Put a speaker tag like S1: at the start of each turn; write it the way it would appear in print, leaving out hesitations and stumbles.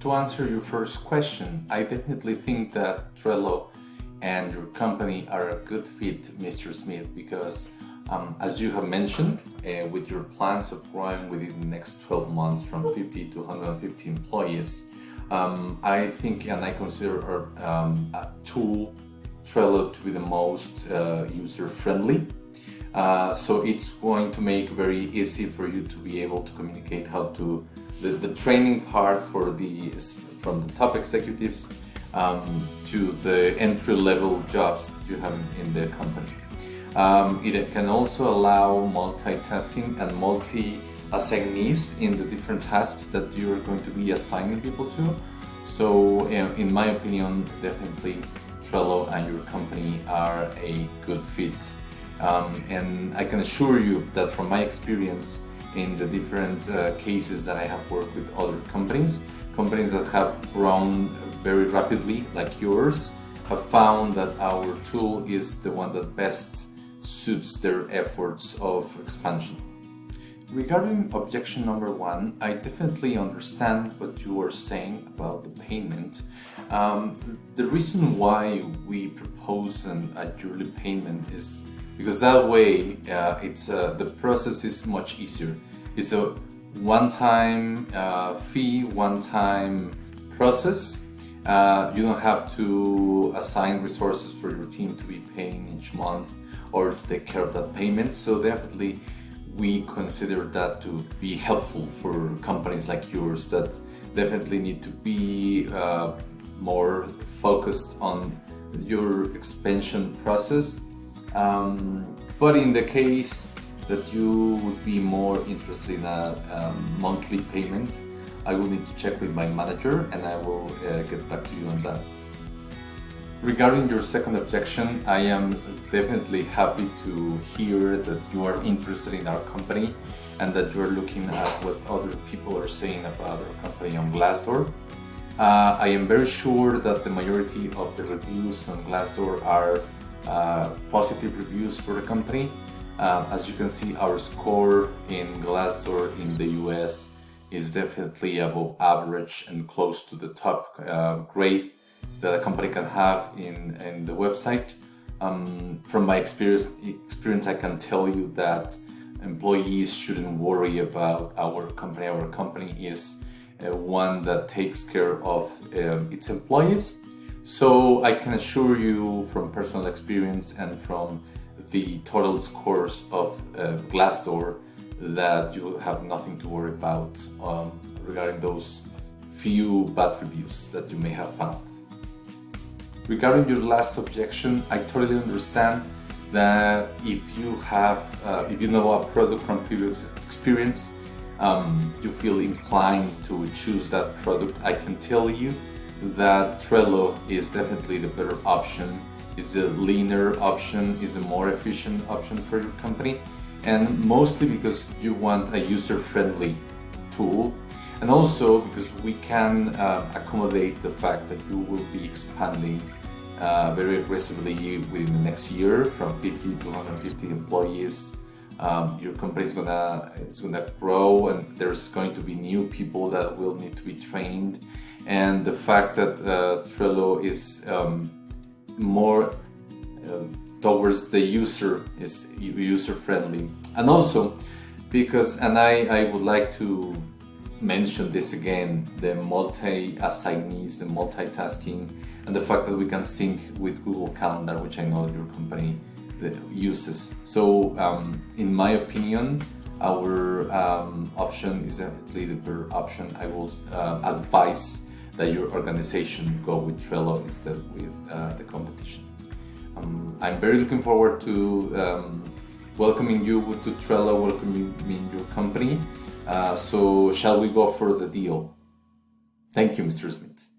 S1: To answer your first question, I definitely think that Trello and your company are a good fit, Mr. Smith, because as you have mentioned, with your plans of growing within the next 12 months from 50 to 150 employees, I think and I consider a tool, Trello, to be the most user-friendly. So it's going to make it very easy for you to be able to communicate how to the training part from the top executives to the entry-level jobs that you have in the company. It can also allow multitasking and multi-assignees in the different tasks that you're going to be assigning people to. So in my opinion, definitely Trello and your company are a good fit. And I can assure you that from my experience in the different cases that I have worked with other companies that have grown very rapidly like yours, have found that our tool is the one that best suits their efforts of expansion. Regarding objection number one, I definitely understand what you are saying about the payment. The reason why we propose a yearly payment is because that way the process is much easier. It's a one-time fee, one-time process. You don't have to assign resources for your team to be paying each month or to take care of that payment. So definitely we consider that to be helpful for companies like yours that definitely need to be more focused on your expansion process. But in the case that you would be more interested in a monthly payment, I will need to check with my manager and I will get back to you on that. Regarding your second objection, I am definitely happy to hear that you are interested in our company and that you are looking at what other people are saying about our company on Glassdoor. I am very sure that the majority of the reviews on Glassdoor are positive reviews for the company. As you can see, our score in Glassdoor in the US is definitely above average and close to the top grade that a company can have in the website. From my experience, I can tell you that employees shouldn't worry about our company. Our company is one that takes care of its employees. So I can assure you from personal experience and from the total scores of Glassdoor that you have nothing to worry about regarding those few bad reviews that you may have found. Regarding your last objection, I totally understand that if you know a product from previous experience, you feel inclined to choose that product. I can tell you that Trello is definitely the better option, is a leaner option, is a more efficient option for your company, and mostly because you want a user-friendly tool, and also because we can accommodate the fact that you will be expanding very aggressively within the next year from 50 to 150 employees. Your company is gonna grow, and there's going to be new people that will need to be trained. And the fact that Trello is more towards the user, is user-friendly, and also because, and I would like to mention this again, the multi-assignees, the multitasking, and the fact that we can sync with Google Calendar, which I know your company uses. So in my opinion, our option is definitely the better option. I will advise that your organization go with Trello instead with the competition. I'm very looking forward to welcoming you to Trello, welcoming your company. So shall we go for the deal? Thank you, Mr. Smith.